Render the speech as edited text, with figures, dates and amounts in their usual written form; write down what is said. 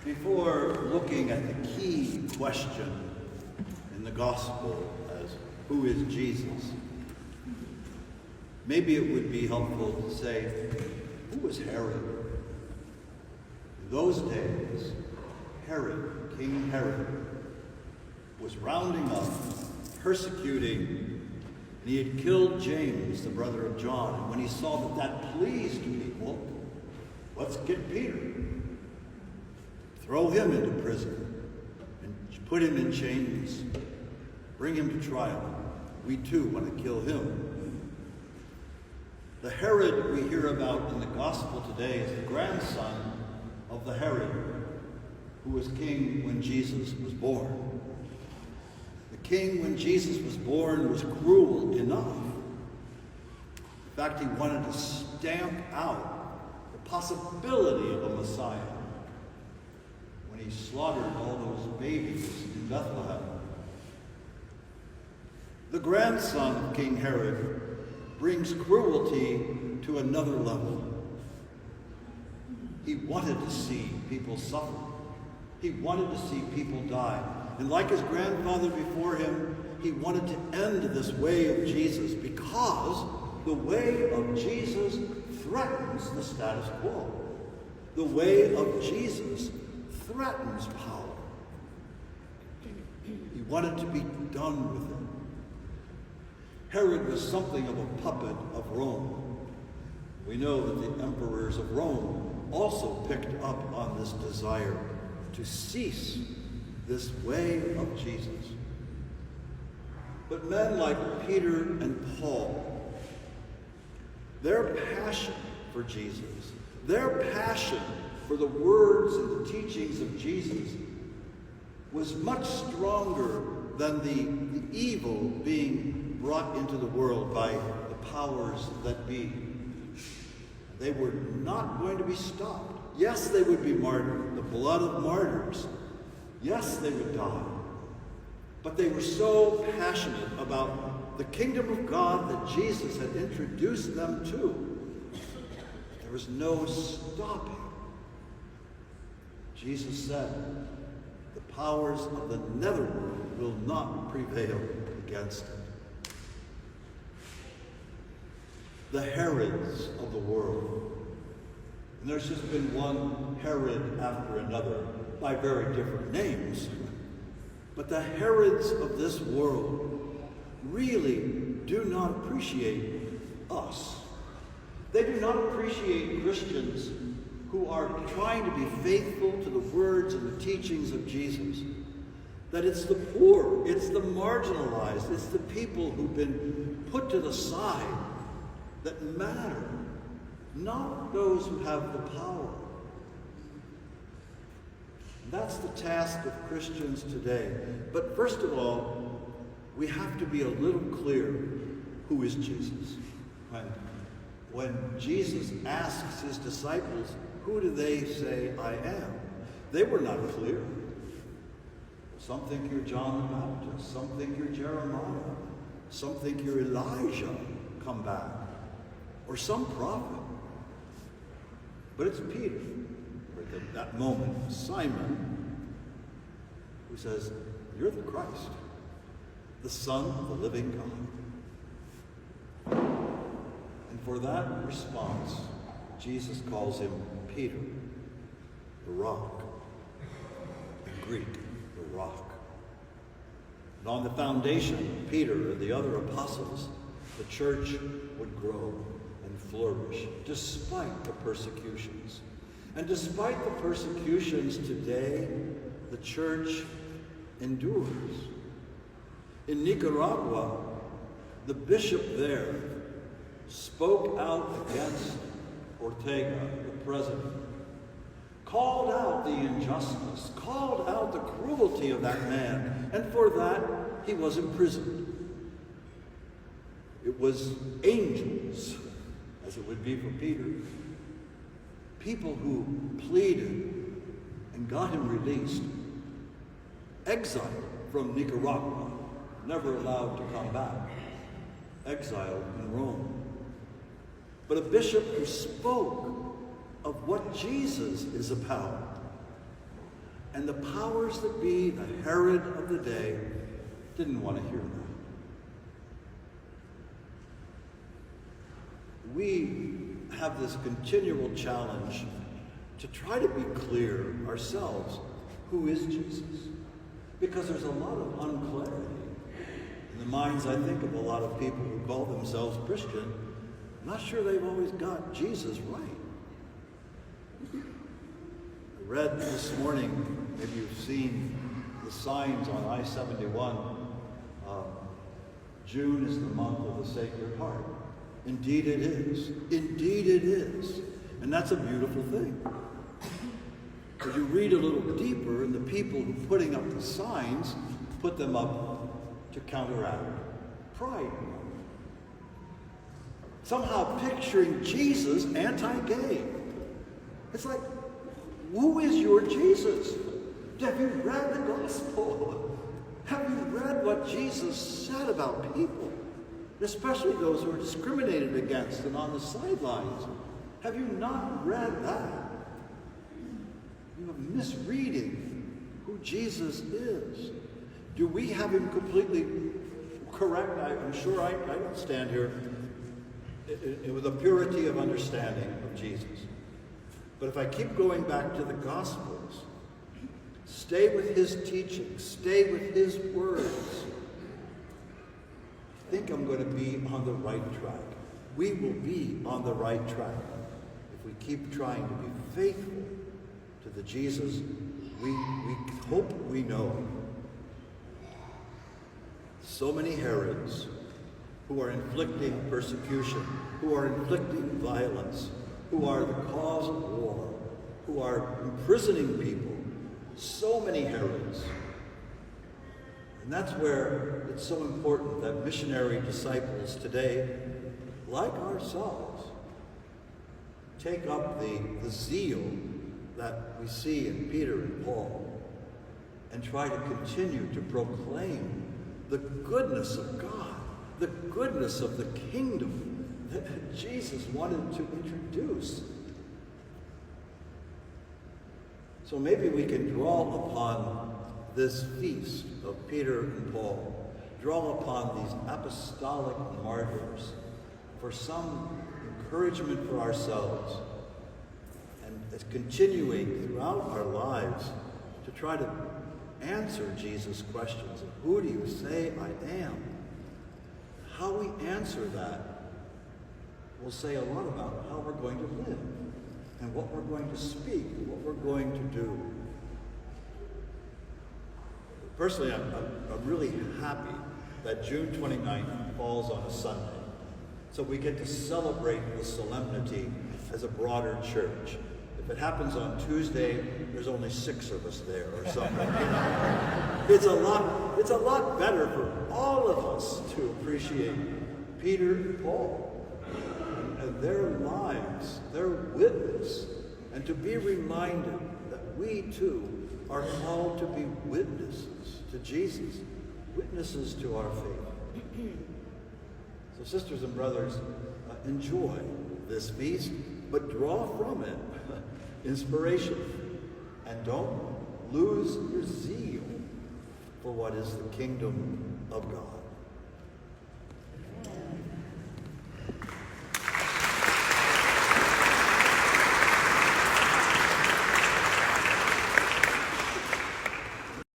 Before looking at the key question in the gospel as who is Jesus, maybe it would be helpful to say, who was Herod? In those days, Herod, King Herod, was rounding up, persecuting, and he had killed James, the brother of John. And when he saw that that pleased people, let's get Peter, throw him into prison, and put him in chains, bring him to trial. We too want to kill him. The Herod we hear about in the gospel today is the grandson of the Herod who was king when Jesus was born. The king when Jesus was born was cruel enough. In fact, he wanted to stamp out the possibility of a Messiah when he slaughtered all those babies in Bethlehem. The grandson of King Herod brings cruelty to another level. He wanted to see people suffer. He wanted to see people die. And like his grandfather before him, he wanted to end this way of Jesus because the way of Jesus threatens the status quo. The way of Jesus threatens power. He wanted to be done with it. Herod was something of a puppet of Rome. We know that the emperors of Rome also picked up on this desire to cease this way of Jesus. But men like Peter and Paul, their passion for Jesus, their passion for the words and the teachings of Jesus was much stronger than the evil being brought into the world by the powers that be. They were not going to be stopped. Yes, they would be martyred, the blood of martyrs. Yes, they would die. But they were so passionate about the kingdom of God that Jesus had introduced them to. There was no stopping. Jesus said, the powers of the netherworld will not prevail against it. The Herods of the world. And there's just been one Herod after another by very different names. But the Herods of this world really do not appreciate us. They do not appreciate Christians who are trying to be faithful to the words and the teachings of Jesus. That it's the poor, it's the marginalized, it's the people who've been put to the side that matter, not those who have the power. That's the task of Christians today. But first of all, we have to be a little clear who is Jesus. When Jesus asks his disciples, who do they say I am? They were not clear. Some think you're John the Baptist. Some think you're Jeremiah. Some think you're Elijah come back. Or some prophet. But it's Peter, or at that moment, Simon, who says, you're the Christ, the Son of the living God. And for that response, Jesus calls him Peter, the rock. In Greek, the rock. And on the foundation of Peter and the other apostles, the church would grow and flourish despite the persecutions. And despite the persecutions today, the church endures. In Nicaragua, the bishop there spoke out against Ortega, the president, called out the injustice, called out the cruelty of that man, and for that he was imprisoned. It was angels, as it would be for Peter, people who pleaded and got him released, exiled from Nicaragua, never allowed to come back, exiled in Rome. But a bishop who spoke of what Jesus is about, And the powers that be, the Herod of the day, didn't want to hear that. We have this continual challenge to try to be clear ourselves. Who is Jesus? Because there's a lot of unclarity in the minds, I think, of a lot of people who call themselves Christian. I'm not sure they've always got Jesus right. I read this morning, maybe you've seen the signs on I-71. June is the month of the Sacred Heart. Indeed it is. Indeed it is. And that's a beautiful thing. But you read a little deeper, and the people who are putting up the signs put them up to counteract pride. Somehow picturing Jesus anti-gay. It's like, who is your Jesus? Have you read the gospel? Have you read what Jesus said about people? Especially those who are discriminated against and on the sidelines. Have you not read that? You are misreading who Jesus is. Do we have him completely correct? I'm sure I don't stand here with a purity of understanding of Jesus. But if I keep going back to the Gospels, stay with his teaching, stay with his words, I think I'm going to be on the right track. We will be on the right track if we keep trying to be faithful to the Jesus we hope we know. So many Herods who are inflicting persecution, who are inflicting violence, who are the cause of war, who are imprisoning people. So many Herods. And that's where it's so important that missionary disciples today, like ourselves, take up the zeal that we see in Peter and Paul and try to continue to proclaim the goodness of God, the goodness of the kingdom that Jesus wanted to introduce. So maybe we can draw upon this feast of Peter and Paul, draw upon these apostolic martyrs for some encouragement for ourselves, and it's continuing throughout our lives to try to answer Jesus' questions. Who do you say I am? How we answer that will say a lot about how we're going to live and what we're going to speak and what we're going to do. Personally, I'm really happy that June 29th falls on a Sunday, so we get to celebrate the solemnity as a broader church. If it happens on Tuesday, there's only 6 of us there or something. You know? It's a lot better for all of us to appreciate Peter and Paul and their lives, their witness, and to be reminded that we too are called to be witnesses to Jesus, witnesses to our faith. So sisters and brothers, enjoy this feast, but draw from it inspiration, and don't lose your zeal for what is the kingdom of God.